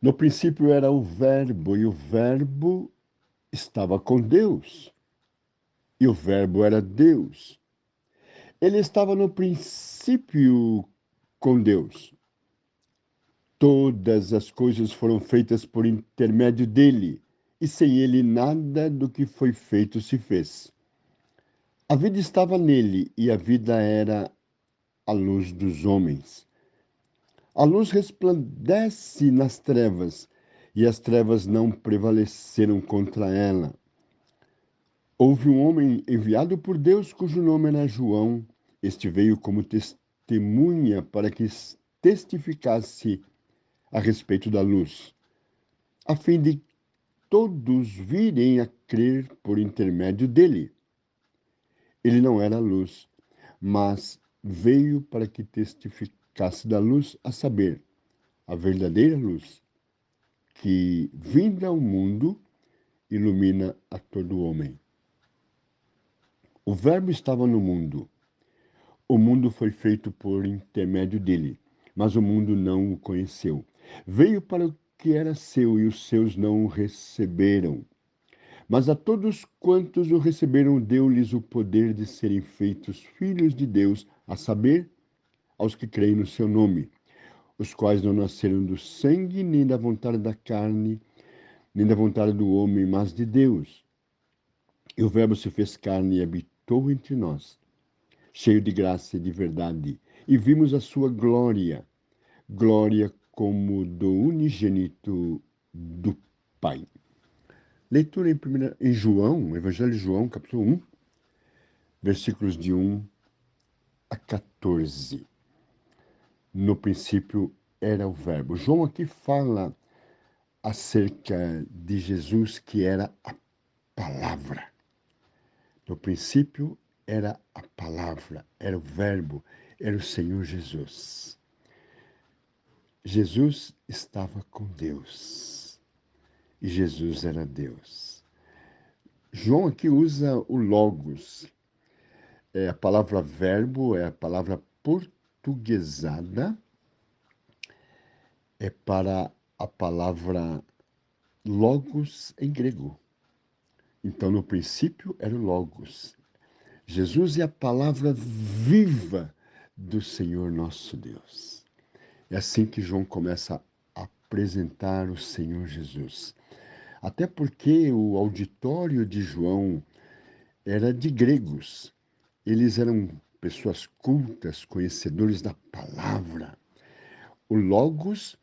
No princípio era o Verbo, e o Verbo estava com Deus, e o Verbo era Deus. Ele estava no princípio com Deus. Todas as coisas foram feitas por intermédio dele, e sem ele nada do que foi feito se fez. A vida estava nele, e a vida era a luz dos homens. A luz resplandece nas trevas, e as trevas não prevaleceram contra ela. Houve um homem enviado por Deus cujo nome era João. Este veio como testemunha para que testificasse a respeito da luz, a fim de todos virem a crer por intermédio dele. Ele não era luz, mas veio para que testificasse da luz, a saber, a verdadeira luz, que, vinda ao mundo, ilumina a todo homem. O Verbo estava no mundo. O mundo foi feito por intermédio dele, mas o mundo não o conheceu. Veio para o que era seu e os seus não o receberam. Mas a todos quantos o receberam, deu-lhes o poder de serem feitos filhos de Deus, a saber, aos que creem no seu nome, os quais não nasceram do sangue, nem da vontade da carne, nem da vontade do homem, mas de Deus. E o Verbo se fez carne e habitou entre nós, cheio de graça e de verdade, e vimos a sua glória, glória como do unigênito do Pai. Leitura em João, Evangelho de João, capítulo 1, versículos de 1 a 14. No princípio era o Verbo. João aqui fala acerca de Jesus, que era a palavra. No princípio era a palavra, era o Verbo, era o Senhor Jesus. Jesus estava com Deus e Jesus era Deus. João aqui usa o logos. A palavra verbo é a palavra portuguesada, é para a palavra logos em grego. Então, no princípio era o logos. Jesus é a palavra viva do Senhor nosso Deus. É assim que João começa a apresentar o Senhor Jesus. Até porque o auditório de João era de gregos. Eles eram pessoas cultas, conhecedores da palavra. O logos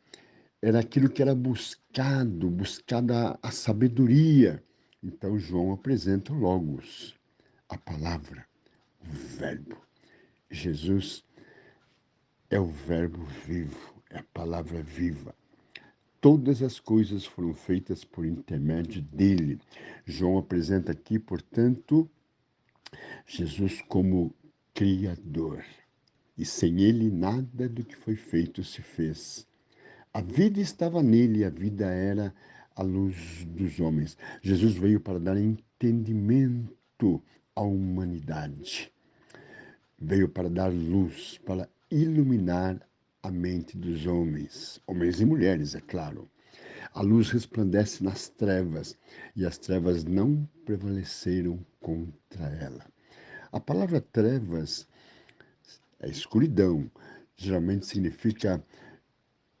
era aquilo que era buscada a sabedoria. Então João apresenta o logos, a palavra, o verbo. Jesus é o verbo vivo, é a palavra viva. Todas as coisas foram feitas por intermédio dele. João apresenta aqui, portanto, Jesus como Criador. E sem ele, nada do que foi feito se fez. A vida estava nele, e a vida era a luz dos homens. Jesus veio para dar entendimento à humanidade. Veio para dar luz, para iluminar a mente dos homens, homens e mulheres, é claro. A luz resplandece nas trevas, e as trevas não prevaleceram contra ela. A palavra trevas é escuridão, geralmente significa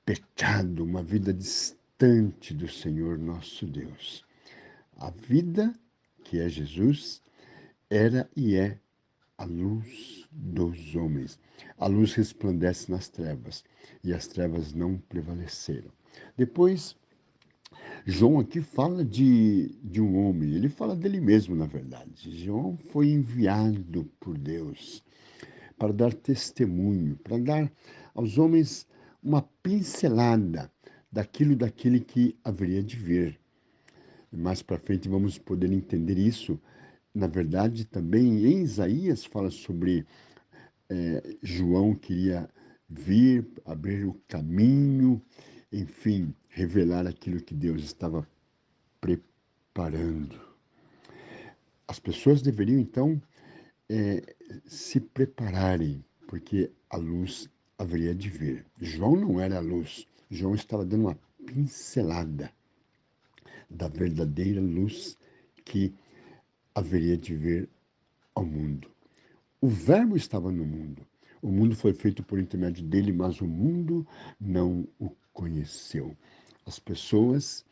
pecado, uma vida distante do Senhor nosso Deus. A vida, que é Jesus, era e é a luz dos homens. A luz resplandece nas trevas, e as trevas não prevaleceram. Depois, João aqui fala de um homem, ele fala dele mesmo, na verdade. João foi enviado por Deus para dar testemunho, para dar aos homens uma pincelada daquele que haveria de vir. Mais para frente vamos poder entender isso. Na verdade, também em Isaías fala sobre João queria vir, abrir o caminho, enfim, revelar aquilo que Deus estava preparando. As pessoas deveriam, então, se prepararem, porque a luz haveria de vir. João não era a luz, João estava dando uma pincelada da verdadeira luz que haveria de vir ao mundo. O Verbo estava no mundo. O mundo foi feito por intermédio dele, mas o mundo não o conheceu. As pessoas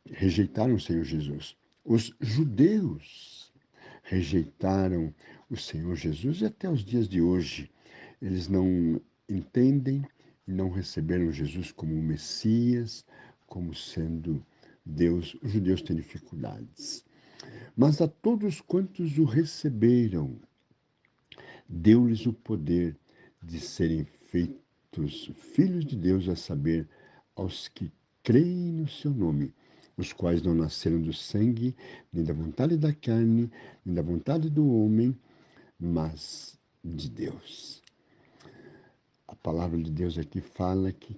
rejeitaram o Senhor Jesus. Os judeus rejeitaram o Senhor Jesus e até os dias de hoje eles não entendem e não receberam Jesus como o Messias, como sendo Deus. Os judeus têm dificuldades. Mas a todos quantos o receberam, deu-lhes o poder de serem feitos filhos de Deus, a saber, aos que creem no seu nome, os quais não nasceram do sangue, nem da vontade da carne, nem da vontade do homem, mas de Deus. A palavra de Deus aqui fala que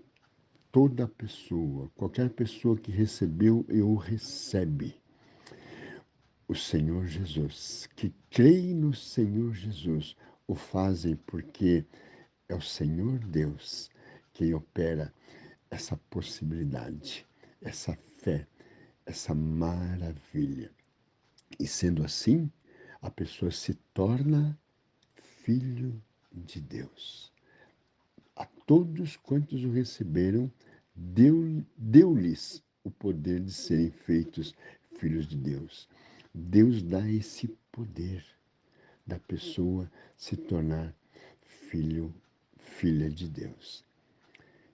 toda pessoa, qualquer pessoa que recebeu e o recebe, o Senhor Jesus, que crê no Senhor Jesus, o fazem porque é o Senhor Deus quem opera essa possibilidade, essa fé, essa maravilha. E sendo assim, a pessoa se torna filho de Deus. A todos quantos o receberam, deu-lhes o poder de serem feitos filhos de Deus. Deus dá esse poder da pessoa se tornar filho, filha de Deus.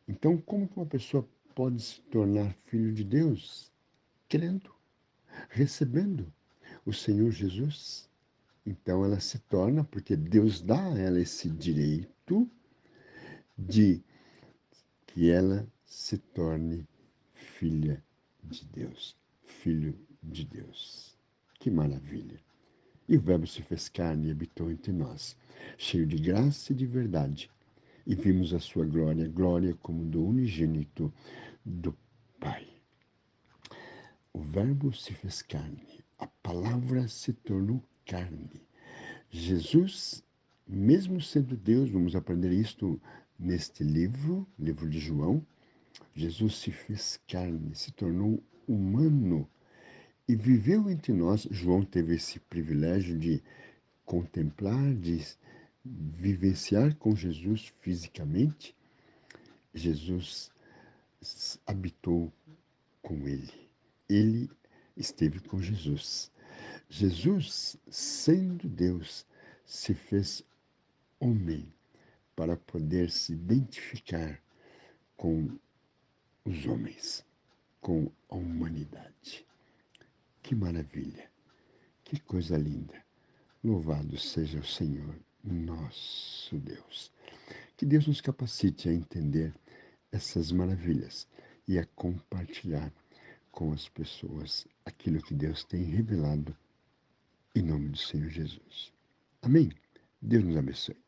Então, como que uma pessoa pode se tornar filho de Deus? Crendo, recebendo o Senhor Jesus. Então ela se torna, porque Deus dá a ela esse direito de que ela se torne filha de Deus, filho de Deus. Que maravilha! E o Verbo se fez carne e habitou entre nós, cheio de graça e de verdade. E vimos a sua glória, glória como do unigênito do Pai. O Verbo se fez carne, a palavra se tornou carne. Jesus, mesmo sendo Deus, vamos aprender isto neste livro, livro de João, Jesus se fez carne, se tornou humano e viveu entre nós. João teve esse privilégio de contemplar, de vivenciar com Jesus fisicamente. Jesus habitou com ele. Ele esteve com Jesus. Jesus, sendo Deus, se fez homem para poder se identificar com os homens, com a humanidade. Que maravilha! Que coisa linda! Louvado seja o Senhor, nosso Deus. Que Deus nos capacite a entender essas maravilhas e a compartilhar com as pessoas aquilo que Deus tem revelado em nome do Senhor Jesus. Amém? Deus nos abençoe.